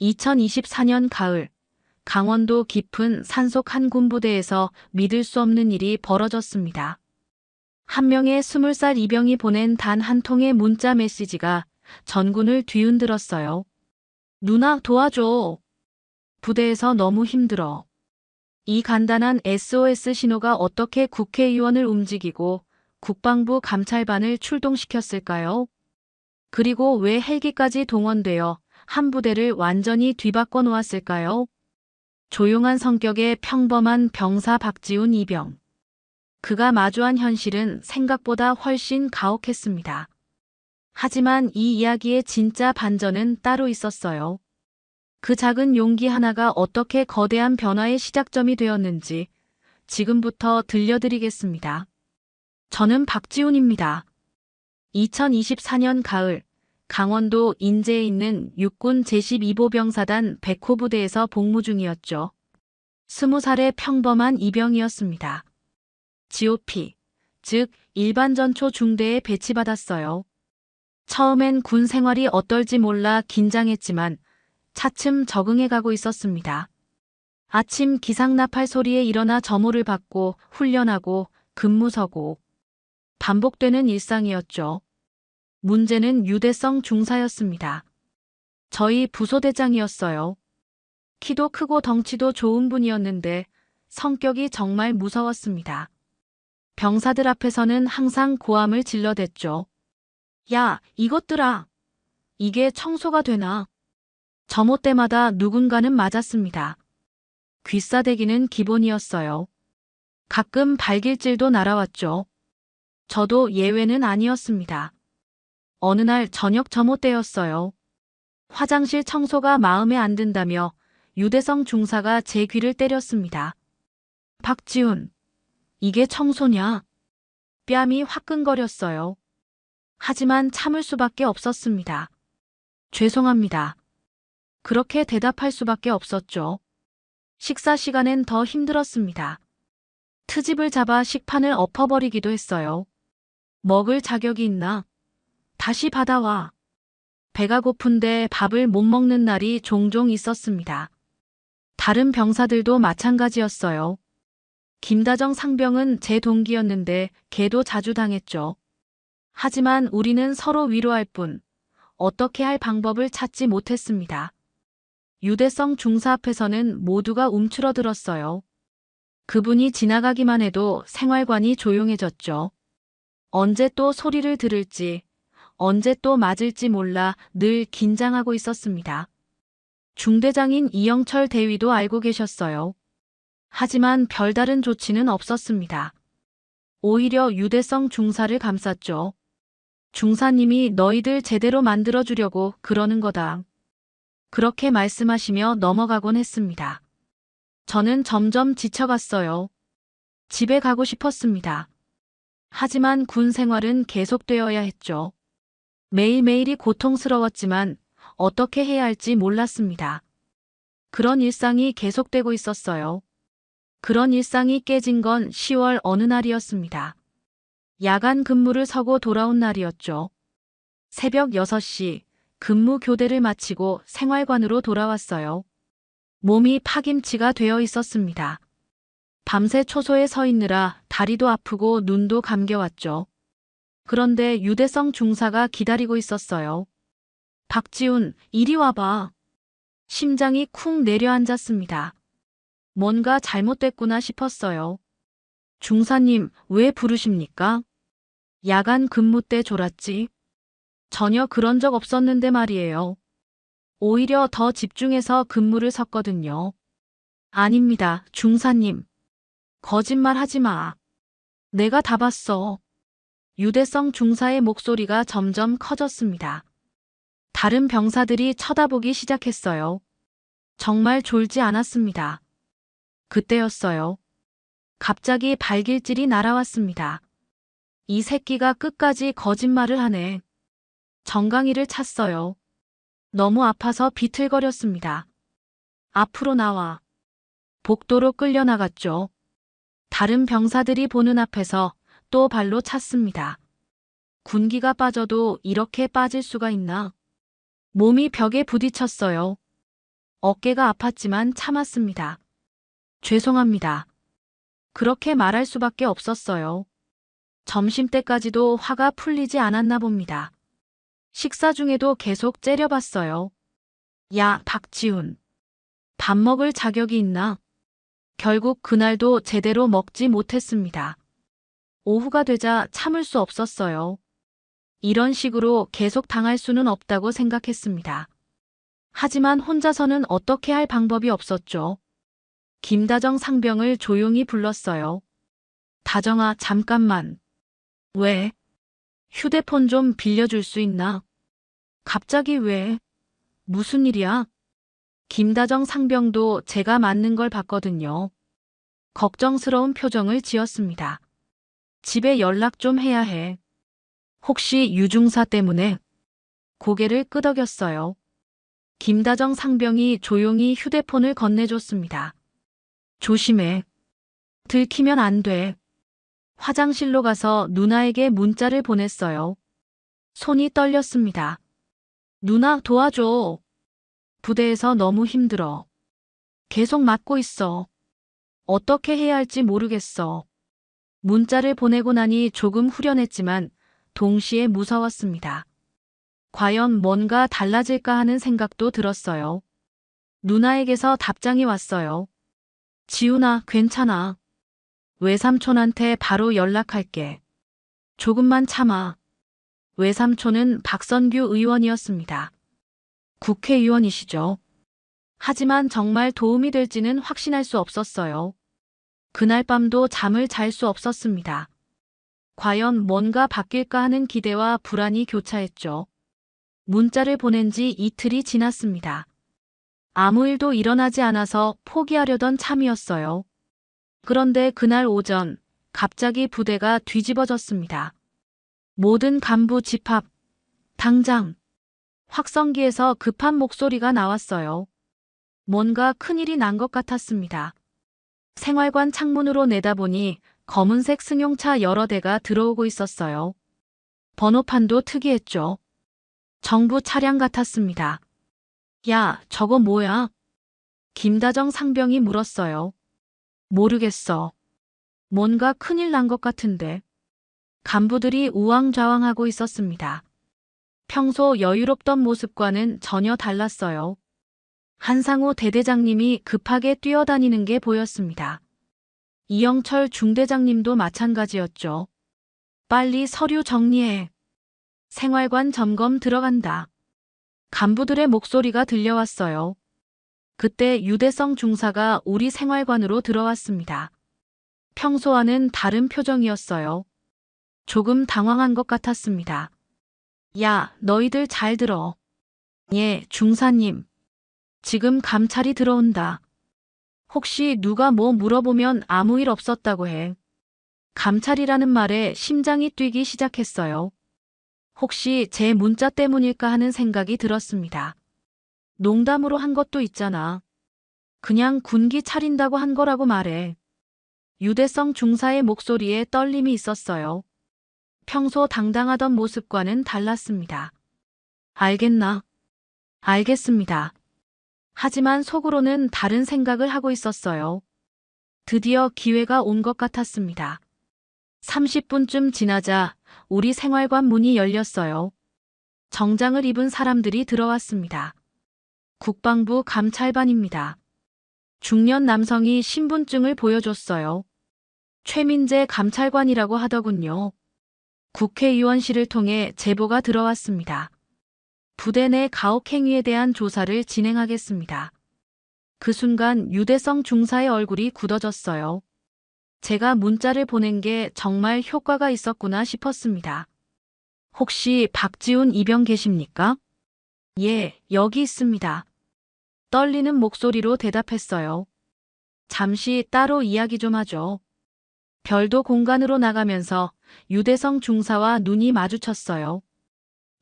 2024년 가을, 강원도 깊은 산속 한 군부대에서 믿을 수 없는 일이 벌어졌습니다. 한 명의 20살 이병이 보낸 단 한 통의 문자 메시지가 전군을 뒤흔들었어요. 누나 도와줘. 부대에서 너무 힘들어. 이 간단한 SOS 신호가 어떻게 국회의원을 움직이고 국방부 감찰반을 출동시켰을까요? 그리고 왜 헬기까지 동원되어 한 부대를 완전히 뒤바꿔 놓았을까요? 조용한 성격의 평범한 병사 박지훈 이병. 그가 마주한 현실은 생각보다 훨씬 가혹했습니다. 하지만 이 이야기의 진짜 반전은 따로 있었어요. 그 작은 용기 하나가 어떻게 거대한 변화의 시작점이 되었는지 지금부터 들려드리겠습니다. 저는 박지훈입니다. 2024년 가을, 강원도 인제에 있는 육군 제12보병사단 100호 부대에서 복무 중이었죠. 20살의 평범한 이병이었습니다. GOP, 즉 일반 전초 중대에 배치받았어요. 처음엔 군 생활이 어떨지 몰라 긴장했지만 차츰 적응해가고 있었습니다. 아침 기상나팔 소리에 일어나 점호를 받고 훈련하고 근무 서고 반복되는 일상이었죠. 문제는 유대성 중사였습니다. 저희 부소대장이었어요. 키도 크고 덩치도 좋은 분이었는데 성격이 정말 무서웠습니다. 병사들 앞에서는 항상 고함을 질러댔죠. 야, 이것들아! 이게 청소가 되나? 점호 때마다 누군가는 맞았습니다. 귀싸대기는 기본이었어요. 가끔 발길질도 날아왔죠. 저도 예외는 아니었습니다. 어느 날 저녁 점호 때였어요. 화장실 청소가 마음에 안 든다며 유대성 중사가 제 귀를 때렸습니다. 박지훈, 이게 청소냐? 뺨이 화끈거렸어요. 하지만 참을 수밖에 없었습니다. 죄송합니다. 그렇게 대답할 수밖에 없었죠. 식사 시간엔 더 힘들었습니다. 트집을 잡아 식판을 엎어버리기도 했어요. 먹을 자격이 있나? 다시 받아와. 배가 고픈데 밥을 못 먹는 날이 종종 있었습니다. 다른 병사들도 마찬가지였어요. 김다정 상병은 제 동기였는데 걔도 자주 당했죠. 하지만 우리는 서로 위로할 뿐 어떻게 할 방법을 찾지 못했습니다. 유대성 중사 앞에서는 모두가 움츠러들었어요. 그분이 지나가기만 해도 생활관이 조용해졌죠. 언제 또 소리를 들을지, 언제 또 맞을지 몰라 늘 긴장하고 있었습니다. 중대장인 이영철 대위도 알고 계셨어요. 하지만 별다른 조치는 없었습니다. 오히려 유대성 중사를 감쌌죠. 중사님이 너희들 제대로 만들어주려고 그러는 거다. 그렇게 말씀하시며 넘어가곤 했습니다. 저는 점점 지쳐갔어요. 집에 가고 싶었습니다. 하지만 군 생활은 계속되어야 했죠. 매일매일이 고통스러웠지만 어떻게 해야 할지 몰랐습니다. 그런 일상이 계속되고 있었어요. 그런 일상이 깨진 건 10월 어느 날이었습니다. 야간 근무를 서고 돌아온 날이었죠. 새벽 6시 근무 교대를 마치고 생활관으로 돌아왔어요. 몸이 파김치가 되어 있었습니다. 밤새 초소에 서 있느라 다리도 아프고 눈도 감겨왔죠. 그런데 유대성 중사가 기다리고 있었어요. 박지훈, 이리 와봐. 심장이 쿵 내려앉았습니다. 뭔가 잘못됐구나 싶었어요. 중사님, 왜 부르십니까? 야간 근무 때 졸았지? 전혀 그런 적 없었는데 말이에요. 오히려 더 집중해서 근무를 섰거든요. 아닙니다, 중사님. 거짓말 하지 마. 내가 다 봤어. 유대성 중사의 목소리가 점점 커졌습니다. 다른 병사들이 쳐다보기 시작했어요. 정말 졸지 않았습니다. 그때였어요. 갑자기 발길질이 날아왔습니다. 이 새끼가 끝까지 거짓말을 하네. 정강이를 찼어요. 너무 아파서 비틀거렸습니다. 앞으로 나와. 복도로 끌려나갔죠. 다른 병사들이 보는 앞에서 또 발로 찼습니다. 군기가 빠져도 이렇게 빠질 수가 있나? 몸이 벽에 부딪혔어요. 어깨가 아팠지만 참았습니다. 죄송합니다. 그렇게 말할 수밖에 없었어요. 점심때까지도 화가 풀리지 않았나 봅니다. 식사 중에도 계속 째려봤어요. 야, 박지훈. 밥 먹을 자격이 있나? 결국 그날도 제대로 먹지 못했습니다. 오후가 되자 참을 수 없었어요. 이런 식으로 계속 당할 수는 없다고 생각했습니다. 하지만 혼자서는 어떻게 할 방법이 없었죠. 김다정 상병을 조용히 불렀어요. 다정아, 잠깐만. 왜? 휴대폰 좀 빌려줄 수 있나? 갑자기 왜? 무슨 일이야? 김다정 상병도 제가 맞는 걸 봤거든요. 걱정스러운 표정을 지었습니다. 집에 연락 좀 해야 해. 혹시 유중사 때문에? 고개를 끄덕였어요. 김다정 상병이 조용히 휴대폰을 건네줬습니다. 조심해. 들키면 안 돼. 화장실로 가서 누나에게 문자를 보냈어요. 손이 떨렸습니다. 누나 도와줘. 부대에서 너무 힘들어. 계속 맞고 있어. 어떻게 해야 할지 모르겠어. 문자를 보내고 나니 조금 후련했지만 동시에 무서웠습니다. 과연 뭔가 달라질까 하는 생각도 들었어요. 누나에게서 답장이 왔어요. 지훈아, 괜찮아. 외삼촌한테 바로 연락할게. 조금만 참아. 외삼촌은 박선규 의원이었습니다. 국회의원이시죠. 하지만 정말 도움이 될지는 확신할 수 없었어요. 그날 밤도 잠을 잘 수 없었습니다. 과연 뭔가 바뀔까 하는 기대와 불안이 교차했죠. 문자를 보낸 지 이틀이 지났습니다. 아무 일도 일어나지 않아서 포기하려던 참이었어요. 그런데 그날 오전 갑자기 부대가 뒤집어졌습니다. 모든 간부 집합. 당장. 확성기에서 급한 목소리가 나왔어요. 뭔가 큰일이 난 것 같았습니다. 생활관 창문으로 내다보니 검은색 승용차 여러 대가 들어오고 있었어요. 번호판도 특이했죠. 정부 차량 같았습니다. 야, 저거 뭐야? 김다정 상병이 물었어요. 모르겠어. 뭔가 큰일 난 것 같은데. 간부들이 우왕좌왕하고 있었습니다. 평소 여유롭던 모습과는 전혀 달랐어요. 한상우 대대장님이 급하게 뛰어다니는 게 보였습니다. 이영철 중대장님도 마찬가지였죠. 빨리 서류 정리해. 생활관 점검 들어간다. 간부들의 목소리가 들려왔어요. 그때 유대성 중사가 우리 생활관으로 들어왔습니다. 평소와는 다른 표정이었어요. 조금 당황한 것 같았습니다. 야, 너희들 잘 들어. 예, 중사님. 지금 감찰이 들어온다. 혹시 누가 뭐 물어보면 아무 일 없었다고 해. 감찰이라는 말에 심장이 뛰기 시작했어요. 혹시 제 문자 때문일까 하는 생각이 들었습니다. 농담으로 한 것도 있잖아. 그냥 군기 차린다고 한 거라고 말해. 유대성 중사의 목소리에 떨림이 있었어요. 평소 당당하던 모습과는 달랐습니다. 알겠나? 알겠습니다. 하지만 속으로는 다른 생각을 하고 있었어요. 드디어 기회가 온 것 같았습니다. 30분쯤 지나자 우리 생활관 문이 열렸어요. 정장을 입은 사람들이 들어왔습니다. 국방부 감찰반입니다. 중년 남성이 신분증을 보여줬어요. 최민재 감찰관이라고 하더군요. 국회의원실을 통해 제보가 들어왔습니다. 부대 내 가혹행위에 대한 조사를 진행하겠습니다. 그 순간 유대성 중사의 얼굴이 굳어졌어요. 제가 문자를 보낸 게 정말 효과가 있었구나 싶었습니다. 혹시 박지훈 이병 계십니까? 예, 여기 있습니다. 떨리는 목소리로 대답했어요. 잠시 따로 이야기 좀 하죠. 별도 공간으로 나가면서 유대성 중사와 눈이 마주쳤어요.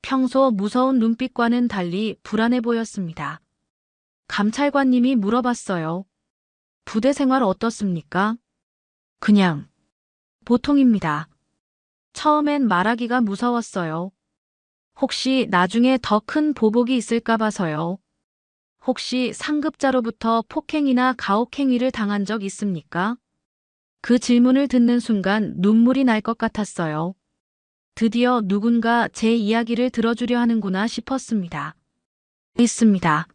평소 무서운 눈빛과는 달리 불안해 보였습니다. 감찰관님이 물어봤어요. 부대 생활 어떻습니까? 그냥 보통입니다. 처음엔 말하기가 무서웠어요. 혹시 나중에 더 큰 보복이 있을까 봐서요. 혹시 상급자로부터 폭행이나 가혹행위를 당한 적 있습니까? 그 질문을 듣는 순간 눈물이 날 것 같았어요. 드디어 누군가 제 이야기를 들어주려 하는구나 싶었습니다. 있습니다.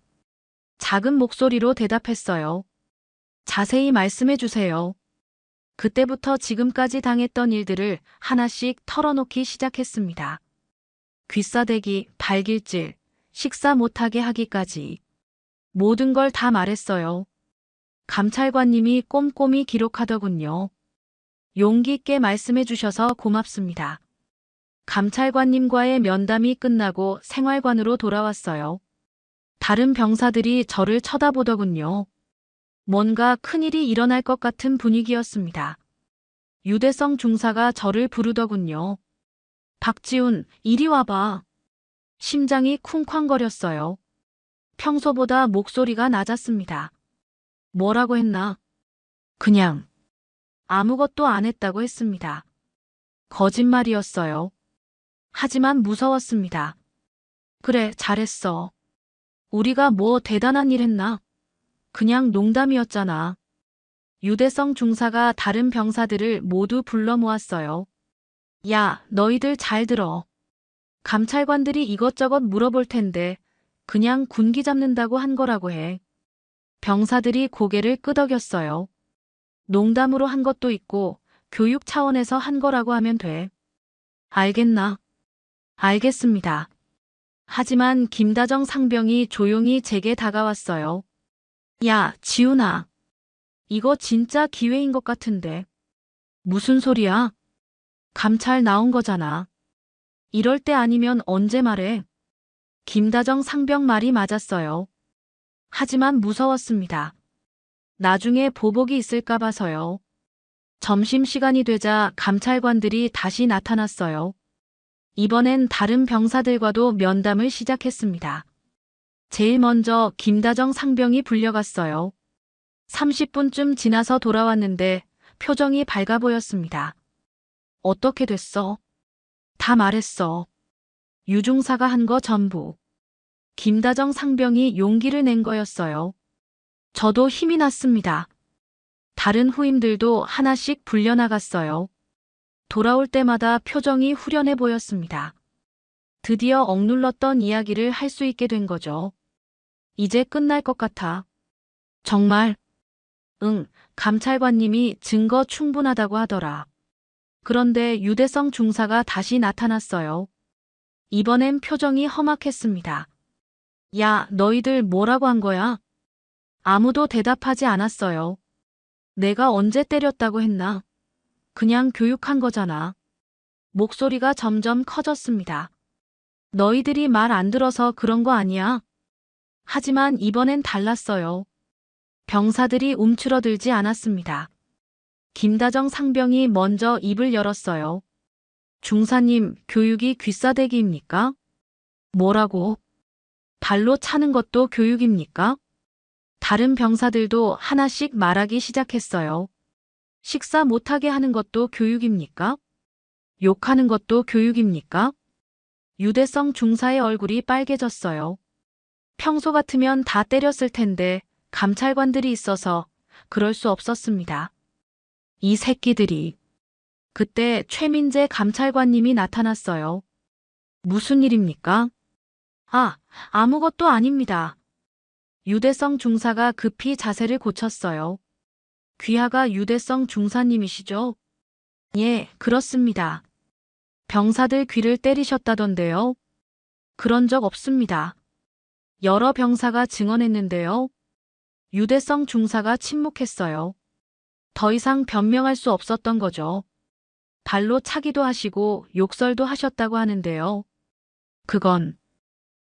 작은 목소리로 대답했어요. 자세히 말씀해 주세요. 그때부터 지금까지 당했던 일들을 하나씩 털어놓기 시작했습니다. 귀싸대기, 발길질, 식사 못하게 하기까지. 모든 걸 다 말했어요. 감찰관님이 꼼꼼히 기록하더군요. 용기 있게 말씀해 주셔서 고맙습니다. 감찰관님과의 면담이 끝나고 생활관으로 돌아왔어요. 다른 병사들이 저를 쳐다보더군요. 뭔가 큰일이 일어날 것 같은 분위기였습니다. 유대성 중사가 저를 부르더군요. 박지훈, 이리 와봐. 심장이 쿵쾅거렸어요. 평소보다 목소리가 낮았습니다. 뭐라고 했나? 그냥 아무것도 안 했다고 했습니다. 거짓말이었어요. 하지만 무서웠습니다. 그래, 잘했어. 우리가 뭐 대단한 일 했나? 그냥 농담이었잖아. 유대성 중사가 다른 병사들을 모두 불러 모았어요. 야, 너희들 잘 들어. 감찰관들이 이것저것 물어볼 텐데 그냥 군기 잡는다고 한 거라고 해. 병사들이 고개를 끄덕였어요. 농담으로 한 것도 있고 교육 차원에서 한 거라고 하면 돼. 알겠나? 알겠습니다. 하지만 김다정 상병이 조용히 제게 다가왔어요. 야, 지훈아. 이거 진짜 기회인 것 같은데. 무슨 소리야? 감찰 나온 거잖아. 이럴 때 아니면 언제 말해? 김다정 상병 말이 맞았어요. 하지만 무서웠습니다. 나중에 보복이 있을까 봐서요. 점심시간이 되자 감찰관들이 다시 나타났어요. 이번엔 다른 병사들과도 면담을 시작했습니다. 제일 먼저 김다정 상병이 불려갔어요. 30분쯤 지나서 돌아왔는데 표정이 밝아 보였습니다. 어떻게 됐어? 다 말했어. 유중사가 한 거 전부. 김다정 상병이 용기를 낸 거였어요. 저도 힘이 났습니다. 다른 후임들도 하나씩 불려나갔어요. 돌아올 때마다 표정이 후련해 보였습니다. 드디어 억눌렀던 이야기를 할 수 있게 된 거죠. 이제 끝날 것 같아. 정말? 응, 감찰관님이 증거 충분하다고 하더라. 그런데 유대성 중사가 다시 나타났어요. 이번엔 표정이 험악했습니다. 야, 너희들 뭐라고 한 거야? 아무도 대답하지 않았어요. 내가 언제 때렸다고 했나? 그냥 교육한 거잖아. 목소리가 점점 커졌습니다. 너희들이 말 안 들어서 그런 거 아니야? 하지만 이번엔 달랐어요. 병사들이 움츠러들지 않았습니다. 김다정 상병이 먼저 입을 열었어요. 중사님, 교육이 귀싸대기입니까? 뭐라고? 발로 차는 것도 교육입니까? 다른 병사들도 하나씩 말하기 시작했어요. 식사 못하게 하는 것도 교육입니까? 욕하는 것도 교육입니까? 유대성 중사의 얼굴이 빨개졌어요. 평소 같으면 다 때렸을 텐데 감찰관들이 있어서 그럴 수 없었습니다. 이 새끼들이. 그때 최민재 감찰관님이 나타났어요. 무슨 일입니까? 아, 아무것도 아닙니다. 유대성 중사가 급히 자세를 고쳤어요. 귀하가 유대성 중사님이시죠? 예, 그렇습니다. 병사들 귀를 때리셨다던데요. 그런 적 없습니다. 여러 병사가 증언했는데요. 유대성 중사가 침묵했어요. 더 이상 변명할 수 없었던 거죠. 발로 차기도 하시고 욕설도 하셨다고 하는데요. 그건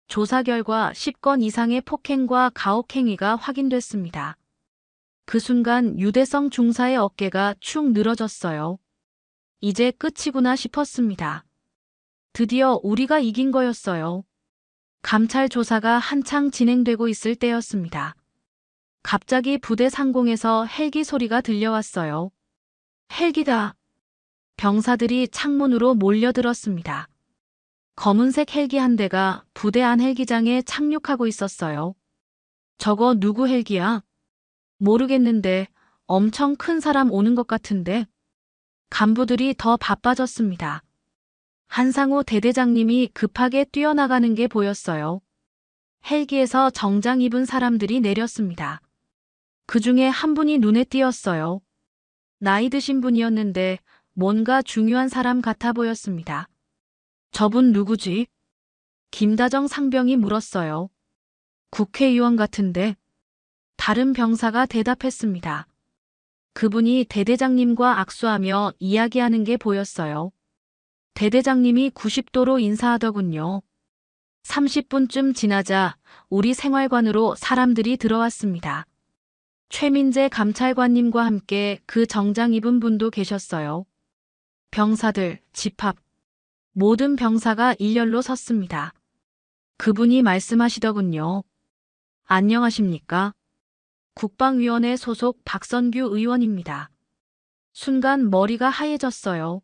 조사 결과 10건 이상의 폭행과 가혹행위가 확인됐습니다. 그 순간 유대성 중사의 어깨가 축 늘어졌어요. 이제 끝이구나 싶었습니다. 드디어 우리가 이긴 거였어요. 감찰 조사가 한창 진행되고 있을 때였습니다. 갑자기 부대 상공에서 헬기 소리가 들려왔어요. 헬기다. 병사들이 창문으로 몰려들었습니다. 검은색 헬기 한 대가 부대 안 헬기장에 착륙하고 있었어요. 저거 누구 헬기야? 모르겠는데 엄청 큰 사람 오는 것 같은데. 간부들이 더 바빠졌습니다. 한상우 대대장님이 급하게 뛰어나가는 게 보였어요. 헬기에서 정장 입은 사람들이 내렸습니다. 그 중에 한 분이 눈에 띄었어요. 나이 드신 분이었는데 뭔가 중요한 사람 같아 보였습니다. 저분 누구지? 김다정 상병이 물었어요. 국회의원 같은데. 다른 병사가 대답했습니다. 그분이 대대장님과 악수하며 이야기하는 게 보였어요. 대대장님이 90도로 인사하더군요. 30분쯤 지나자 우리 생활관으로 사람들이 들어왔습니다. 최민재 감찰관님과 함께 그 정장 입은 분도 계셨어요. 병사들, 집합, 모든 병사가 일렬로 섰습니다. 그분이 말씀하시더군요. 안녕하십니까? 국방위원회 소속 박선규 의원입니다. 순간 머리가 하얘졌어요.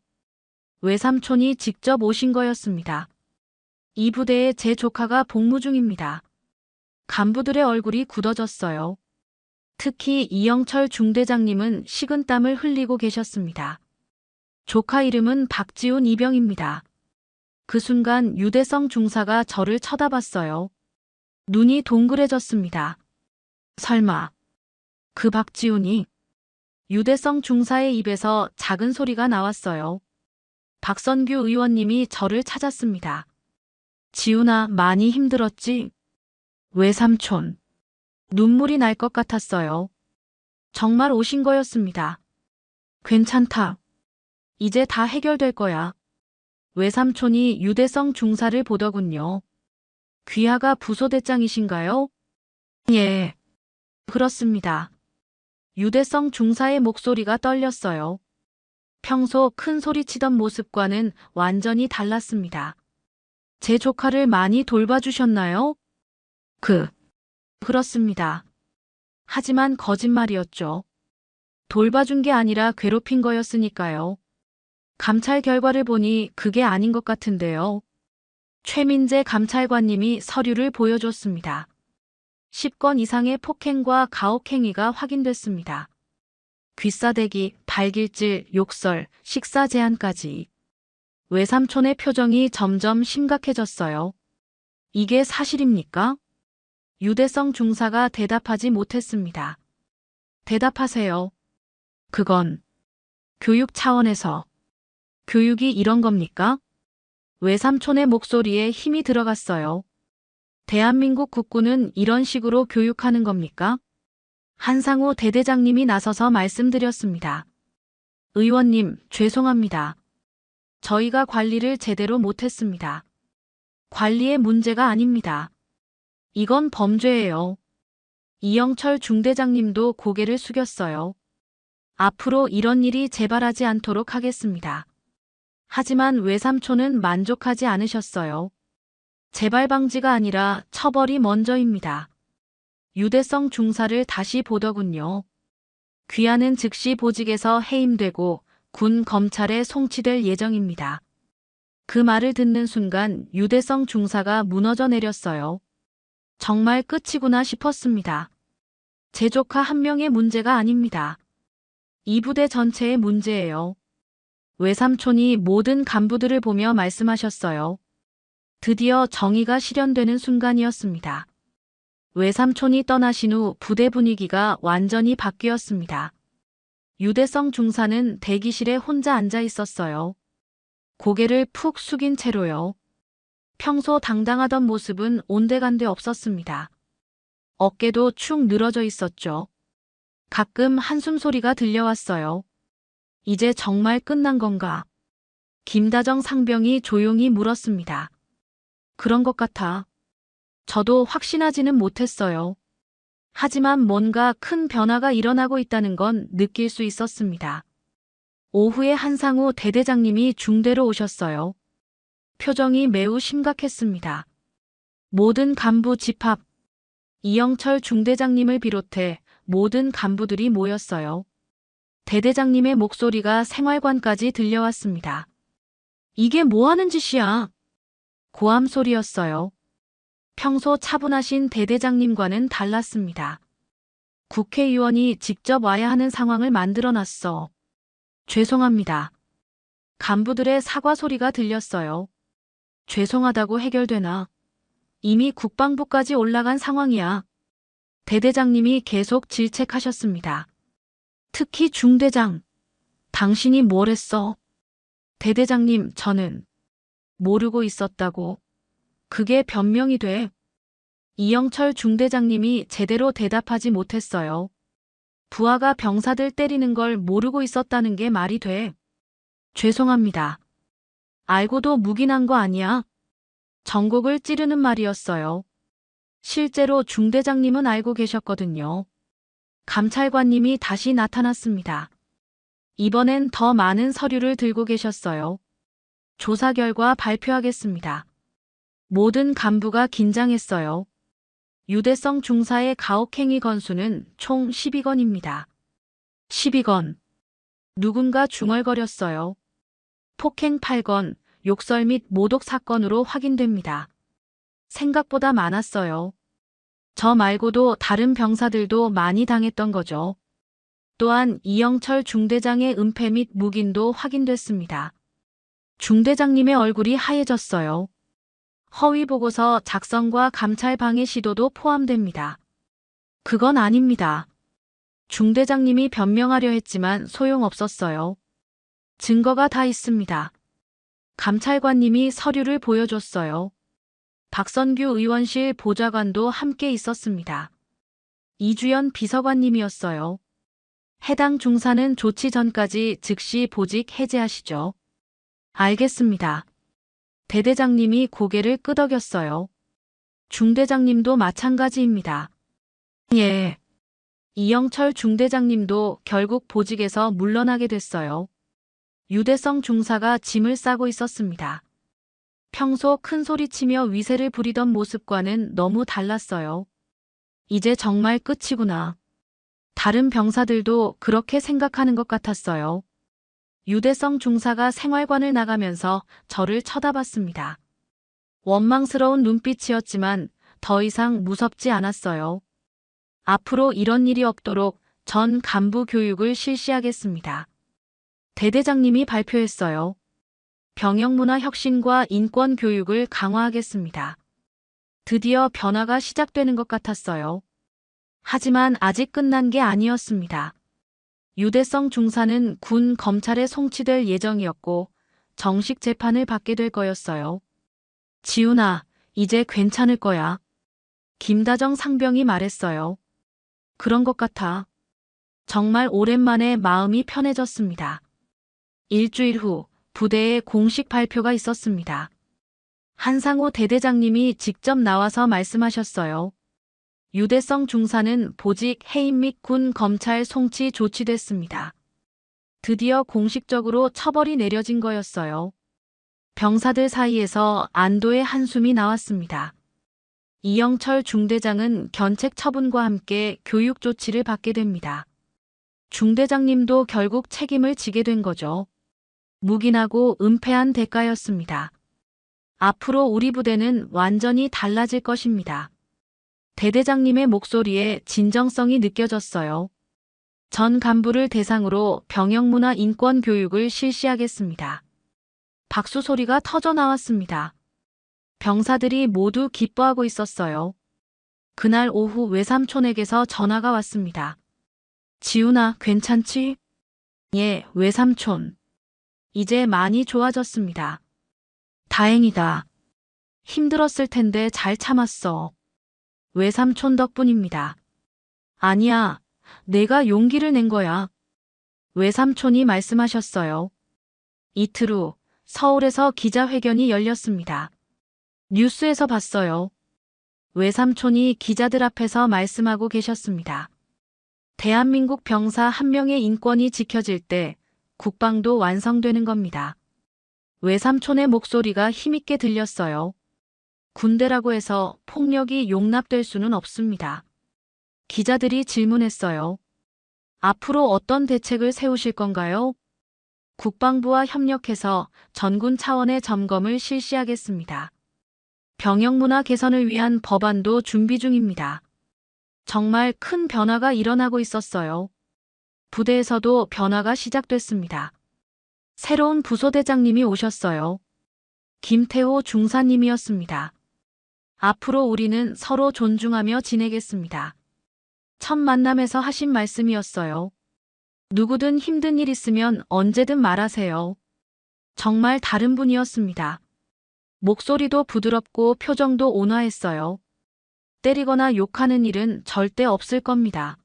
외삼촌이 직접 오신 거였습니다. 이 부대에 제 조카가 복무 중입니다. 간부들의 얼굴이 굳어졌어요. 특히 이영철 중대장님은 식은땀을 흘리고 계셨습니다. 조카 이름은 박지훈 이병입니다. 그 순간 유대성 중사가 저를 쳐다봤어요. 눈이 동그래졌습니다. 설마 그 박지훈이? 유대성 중사의 입에서 작은 소리가 나왔어요. 박선규 의원님이 저를 찾았습니다. 지훈아, 많이 힘들었지? 외삼촌. 눈물이 날 것 같았어요. 정말 오신 거였습니다. 괜찮다. 이제 다 해결될 거야. 외삼촌이 유대성 중사를 보더군요. 귀하가 부소대장이신가요? 예. 그렇습니다. 유대성 중사의 목소리가 떨렸어요. 평소 큰 소리 치던 모습과는 완전히 달랐습니다. 제 조카를 많이 돌봐주셨나요? 그렇습니다. 하지만 거짓말이었죠. 돌봐준 게 아니라 괴롭힌 거였으니까요. 감찰 결과를 보니 그게 아닌 것 같은데요. 최민재 감찰관님이 서류를 보여줬습니다. 10건 이상의 폭행과 가혹행위가 확인됐습니다. 귀싸대기, 발길질, 욕설, 식사 제한까지. 외삼촌의 표정이 점점 심각해졌어요. 이게 사실입니까? 유대성 중사가 대답하지 못했습니다. 대답하세요. 그건 교육 차원에서. 교육이 이런 겁니까? 외삼촌의 목소리에 힘이 들어갔어요. 대한민국 국군은 이런 식으로 교육하는 겁니까? 한상우 대대장님이 나서서 말씀드렸습니다. 의원님, 죄송합니다. 저희가 관리를 제대로 못했습니다. 관리의 문제가 아닙니다. 이건 범죄예요. 이영철 중대장님도 고개를 숙였어요. 앞으로 이런 일이 재발하지 않도록 하겠습니다. 하지만 외삼촌은 만족하지 않으셨어요. 재발 방지가 아니라 처벌이 먼저입니다. 유대성 중사를 다시 보더군요. 귀하는 즉시 보직에서 해임되고 군 검찰에 송치될 예정입니다. 그 말을 듣는 순간 유대성 중사가 무너져 내렸어요. 정말 끝이구나 싶었습니다. 제 조카 한 명의 문제가 아닙니다. 이 부대 전체의 문제예요. 외삼촌이 모든 간부들을 보며 말씀하셨어요. 드디어 정의가 실현되는 순간이었습니다. 외삼촌이 떠나신 후 부대 분위기가 완전히 바뀌었습니다. 유대성 중사는 대기실에 혼자 앉아 있었어요. 고개를 푹 숙인 채로요. 평소 당당하던 모습은 온데간데 없었습니다. 어깨도 축 늘어져 있었죠. 가끔 한숨 소리가 들려왔어요. 이제 정말 끝난 건가? 김다정 상병이 조용히 물었습니다. 그런 것 같아. 저도 확신하지는 못했어요. 하지만 뭔가 큰 변화가 일어나고 있다는 건 느낄 수 있었습니다. 오후에 한상우 대대장님이 중대로 오셨어요. 표정이 매우 심각했습니다. 모든 간부 집합, 이영철 중대장님을 비롯해 모든 간부들이 모였어요. 대대장님의 목소리가 생활관까지 들려왔습니다. 이게 뭐 하는 짓이야? 고함 소리였어요. 평소 차분하신 대대장님과는 달랐습니다. 국회의원이 직접 와야 하는 상황을 만들어놨어. 죄송합니다. 간부들의 사과 소리가 들렸어요. 죄송하다고 해결되나? 이미 국방부까지 올라간 상황이야. 대대장님이 계속 질책하셨습니다. 특히 중대장. 당신이 뭘 했어? 대대장님, 저는 모르고 있었다고. 그게 변명이 돼. 이영철 중대장님이 제대로 대답하지 못했어요. 부하가 병사들 때리는 걸 모르고 있었다는 게 말이 돼. 죄송합니다. 알고도 묵인한 거 아니야? 전곡을 찌르는 말이었어요. 실제로 중대장님은 알고 계셨거든요. 감찰관님이 다시 나타났습니다. 이번엔 더 많은 서류를 들고 계셨어요. 조사 결과 발표하겠습니다. 모든 간부가 긴장했어요. 유대성 중사의 가혹행위 건수는 총 12건입니다. 12건. 누군가 중얼거렸어요. 폭행 8건, 욕설 및 모독 사건으로 확인됩니다. 생각보다 많았어요. 저 말고도 다른 병사들도 많이 당했던 거죠. 또한 이영철 중대장의 은폐 및 묵인도 확인됐습니다. 중대장님의 얼굴이 하얘졌어요. 허위 보고서 작성과 감찰 방해 시도도 포함됩니다. 그건 아닙니다. 중대장님이 변명하려 했지만 소용없었어요. 증거가 다 있습니다. 감찰관님이 서류를 보여줬어요. 박선규 의원실 보좌관도 함께 있었습니다. 이주연 비서관님이었어요. 해당 중사는 조치 전까지 즉시 보직 해제하시죠. 알겠습니다. 대대장님이 고개를 끄덕였어요. 중대장님도 마찬가지입니다. 예. 이영철 중대장님도 결국 보직에서 물러나게 됐어요. 유대성 중사가 짐을 싸고 있었습니다. 평소 큰 소리치며 위세를 부리던 모습과는 너무 달랐어요. 이제 정말 끝이구나. 다른 병사들도 그렇게 생각하는 것 같았어요. 유대성 중사가 생활관을 나가면서 저를 쳐다봤습니다. 원망스러운 눈빛이었지만 더 이상 무섭지 않았어요. 앞으로 이런 일이 없도록 전 간부 교육을 실시하겠습니다. 대대장님이 발표했어요. 병영문화 혁신과 인권 교육을 강화하겠습니다. 드디어 변화가 시작되는 것 같았어요. 하지만 아직 끝난 게 아니었습니다. 유대성 중사는 군 검찰에 송치될 예정이었고 정식 재판을 받게 될 거였어요. 지훈아, 이제 괜찮을 거야. 김다정 상병이 말했어요. 그런 것 같아. 정말 오랜만에 마음이 편해졌습니다. 일주일 후 부대에 공식 발표가 있었습니다. 한상호 대대장님이 직접 나와서 말씀하셨어요. 유대성 중사는 보직 해임 및 군 검찰 송치 조치됐습니다. 드디어 공식적으로 처벌이 내려진 거였어요. 병사들 사이에서 안도의 한숨이 나왔습니다. 이영철 중대장은 견책 처분과 함께 교육 조치를 받게 됩니다. 중대장님도 결국 책임을 지게 된 거죠. 묵인하고 은폐한 대가였습니다. 앞으로 우리 부대는 완전히 달라질 것입니다. 대대장님의 목소리에 진정성이 느껴졌어요. 전 간부를 대상으로 병영문화 인권 교육을 실시하겠습니다. 박수 소리가 터져 나왔습니다. 병사들이 모두 기뻐하고 있었어요. 그날 오후 외삼촌에게서 전화가 왔습니다. 지훈아, 괜찮지? 예, 외삼촌. 이제 많이 좋아졌습니다. 다행이다. 힘들었을 텐데 잘 참았어. 외삼촌 덕분입니다. 아니야, 내가 용기를 낸 거야. 외삼촌이 말씀하셨어요. 이틀 후 서울에서 기자회견이 열렸습니다. 뉴스에서 봤어요. 외삼촌이 기자들 앞에서 말씀하고 계셨습니다. 대한민국 병사 한 명의 인권이 지켜질 때 국방도 완성되는 겁니다. 외삼촌의 목소리가 힘있게 들렸어요. 군대라고 해서 폭력이 용납될 수는 없습니다. 기자들이 질문했어요. 앞으로 어떤 대책을 세우실 건가요? 국방부와 협력해서 전군 차원의 점검을 실시하겠습니다. 병역 문화 개선을 위한 법안도 준비 중입니다. 정말 큰 변화가 일어나고 있었어요. 부대에서도 변화가 시작됐습니다. 새로운 부소대장님이 오셨어요. 김태호 중사님이었습니다. 앞으로 우리는 서로 존중하며 지내겠습니다. 첫 만남에서 하신 말씀이었어요. 누구든 힘든 일 있으면 언제든 말하세요. 정말 다른 분이었습니다. 목소리도 부드럽고 표정도 온화했어요. 때리거나 욕하는 일은 절대 없을 겁니다.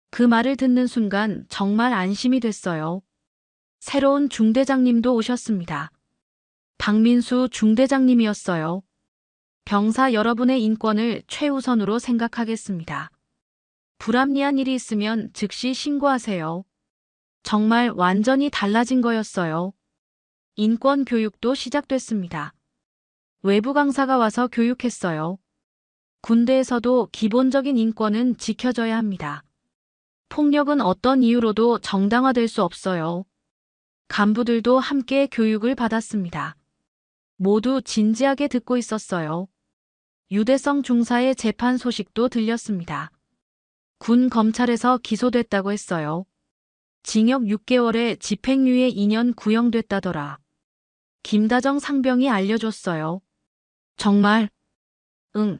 그 말을 듣는 순간 정말 안심이 됐어요. 새로운 중대장님도 오셨습니다. 박민수 중대장님이었어요. 병사 여러분의 인권을 최우선으로 생각하겠습니다. 불합리한 일이 있으면 즉시 신고하세요. 정말 완전히 달라진 거였어요. 인권 교육도 시작됐습니다. 외부 강사가 와서 교육했어요. 군대에서도 기본적인 인권은 지켜져야 합니다. 폭력은 어떤 이유로도 정당화될 수 없어요. 간부들도 함께 교육을 받았습니다. 모두 진지하게 듣고 있었어요. 유대성 중사의 재판 소식도 들렸습니다. 군 검찰에서 기소됐다고 했어요. 징역 6개월에 집행유예 2년 구형됐다더라. 김다정 상병이 알려줬어요. 정말? 응.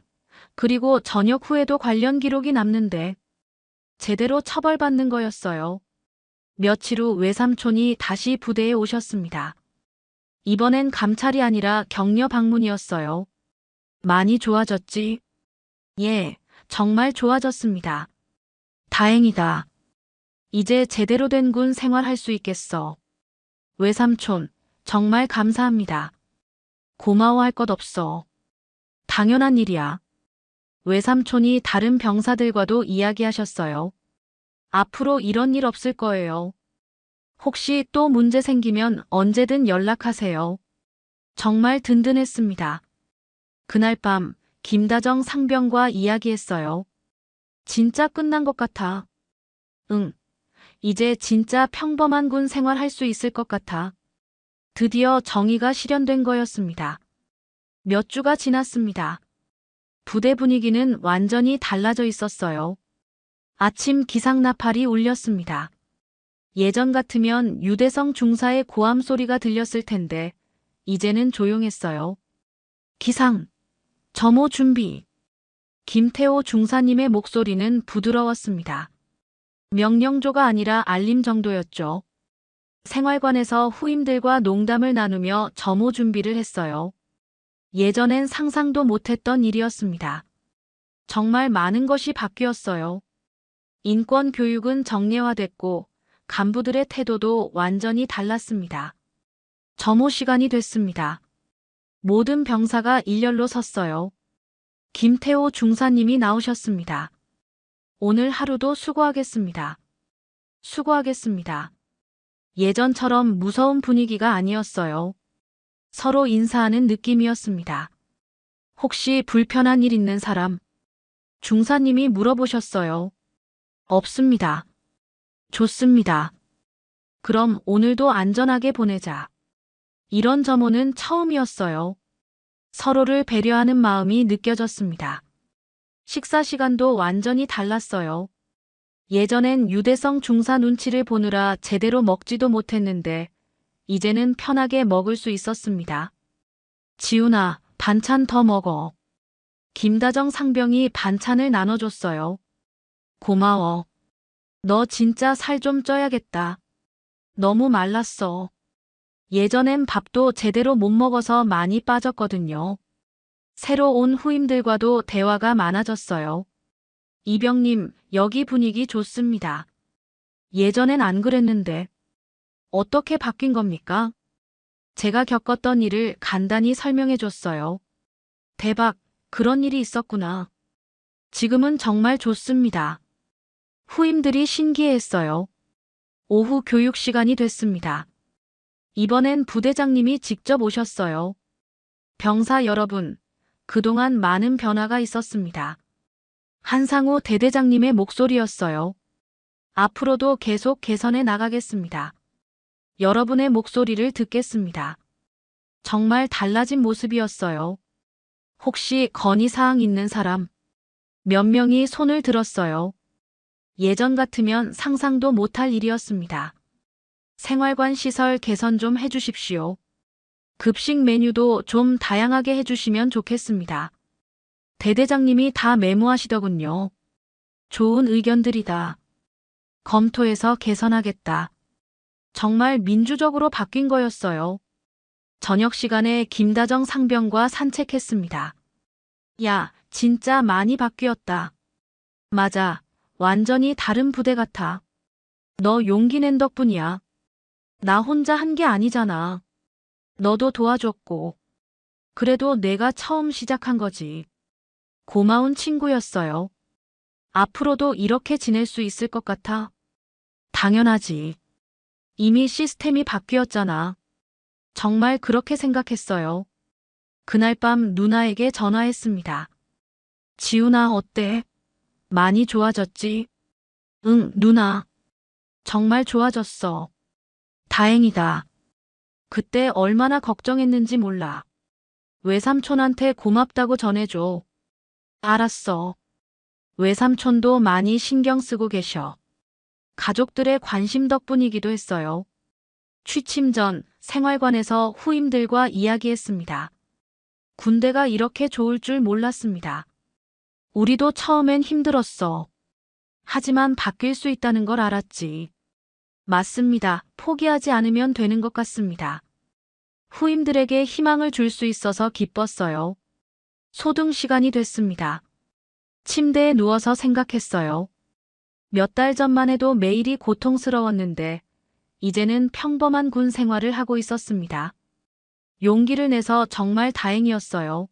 그리고 전역 후에도 관련 기록이 남는데 제대로 처벌받는 거였어요. 며칠 후 외삼촌이 다시 부대에 오셨습니다. 이번엔 감찰이 아니라 격려 방문이었어요. 많이 좋아졌지? 예, 정말 좋아졌습니다. 다행이다. 이제 제대로 된 군 생활할 수 있겠어. 외삼촌, 정말 감사합니다. 고마워할 것 없어. 당연한 일이야. 외삼촌이 다른 병사들과도 이야기하셨어요. 앞으로 이런 일 없을 거예요. 혹시 또 문제 생기면 언제든 연락하세요. 정말 든든했습니다. 그날 밤 김다정 상병과 이야기했어요. 진짜 끝난 것 같아. 응. 이제 진짜 평범한 군 생활할 수 있을 것 같아. 드디어 정의가 실현된 거였습니다. 몇 주가 지났습니다. 부대 분위기는 완전히 달라져 있었어요. 아침 기상나팔이 울렸습니다. 예전 같으면 유대성 중사의 고함 소리가 들렸을 텐데 이제는 조용했어요. 기상, 점호 준비. 김태호 중사님의 목소리는 부드러웠습니다. 명령조가 아니라 알림 정도였죠. 생활관에서 후임들과 농담을 나누며 점호 준비를 했어요. 예전엔 상상도 못했던 일이었습니다. 정말 많은 것이 바뀌었어요. 인권 교육은 정례화됐고 간부들의 태도도 완전히 달랐습니다. 점호 시간이 됐습니다. 모든 병사가 일렬로 섰어요. 김태호 중사님이 나오셨습니다. 오늘 하루도 수고하겠습니다. 수고하겠습니다. 예전처럼 무서운 분위기가 아니었어요. 서로 인사하는 느낌이었습니다. 혹시 불편한 일 있는 사람? 중사님이 물어보셨어요. 없습니다. 좋습니다. 그럼 오늘도 안전하게 보내자. 이런 점호는 처음이었어요. 서로를 배려하는 마음이 느껴졌습니다. 식사 시간도 완전히 달랐어요. 예전엔 유대성 중사 눈치를 보느라 제대로 먹지도 못했는데 이제는 편하게 먹을 수 있었습니다. 지훈아, 반찬 더 먹어. 김다정 상병이 반찬을 나눠줬어요. 고마워. 너 진짜 살 좀 쪄야겠다. 너무 말랐어. 예전엔 밥도 제대로 못 먹어서 많이 빠졌거든요. 새로 온 후임들과도 대화가 많아졌어요. 이병님, 여기 분위기 좋습니다. 예전엔 안 그랬는데. 어떻게 바뀐 겁니까? 제가 겪었던 일을 간단히 설명해 줬어요. 대박, 그런 일이 있었구나. 지금은 정말 좋습니다. 후임들이 신기해했어요. 오후 교육 시간이 됐습니다. 이번엔 부대장님이 직접 오셨어요. 병사 여러분, 그동안 많은 변화가 있었습니다. 한상우 대대장님의 목소리였어요. 앞으로도 계속 개선해 나가겠습니다. 여러분의 목소리를 듣겠습니다. 정말 달라진 모습이었어요. 혹시 건의사항 있는 사람? 몇 명이 손을 들었어요. 예전 같으면 상상도 못할 일이었습니다. 생활관 시설 개선 좀 해주십시오. 급식 메뉴도 좀 다양하게 해주시면 좋겠습니다. 대대장님이 다 메모하시더군요. 좋은 의견들이다. 검토해서 개선하겠다. 정말 민주적으로 바뀐 거였어요. 저녁 시간에 김다정 상병과 산책했습니다. 야, 진짜 많이 바뀌었다. 맞아. 완전히 다른 부대 같아. 너 용기 낸 덕분이야. 나 혼자 한 게 아니잖아. 너도 도와줬고. 그래도 내가 처음 시작한 거지. 고마운 친구였어요. 앞으로도 이렇게 지낼 수 있을 것 같아? 당연하지. 이미 시스템이 바뀌었잖아. 정말 그렇게 생각했어요. 그날 밤 누나에게 전화했습니다. 지훈아, 어때? 많이 좋아졌지? 응, 누나. 정말 좋아졌어. 다행이다. 그때 얼마나 걱정했는지 몰라. 외삼촌한테 고맙다고 전해줘. 알았어. 외삼촌도 많이 신경 쓰고 계셔. 가족들의 관심 덕분이기도 했어요. 취침 전 생활관에서 후임들과 이야기했습니다. 군대가 이렇게 좋을 줄 몰랐습니다. 우리도 처음엔 힘들었어. 하지만 바뀔 수 있다는 걸 알았지. 맞습니다. 포기하지 않으면 되는 것 같습니다. 후임들에게 희망을 줄 수 있어서 기뻤어요. 소등 시간이 됐습니다. 침대에 누워서 생각했어요. 몇 달 전만 해도 매일이 고통스러웠는데 이제는 평범한 군 생활을 하고 있었습니다. 용기를 내서 정말 다행이었어요.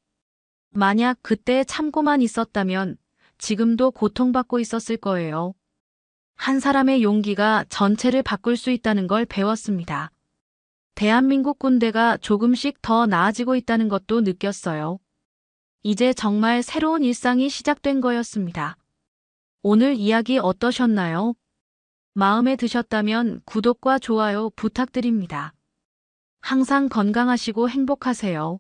만약 그때 참고만 있었다면 지금도 고통받고 있었을 거예요. 한 사람의 용기가 전체를 바꿀 수 있다는 걸 배웠습니다. 대한민국 군대가 조금씩 더 나아지고 있다는 것도 느꼈어요. 이제 정말 새로운 일상이 시작된 거였습니다. 오늘 이야기 어떠셨나요? 마음에 드셨다면 구독과 좋아요 부탁드립니다. 항상 건강하시고 행복하세요.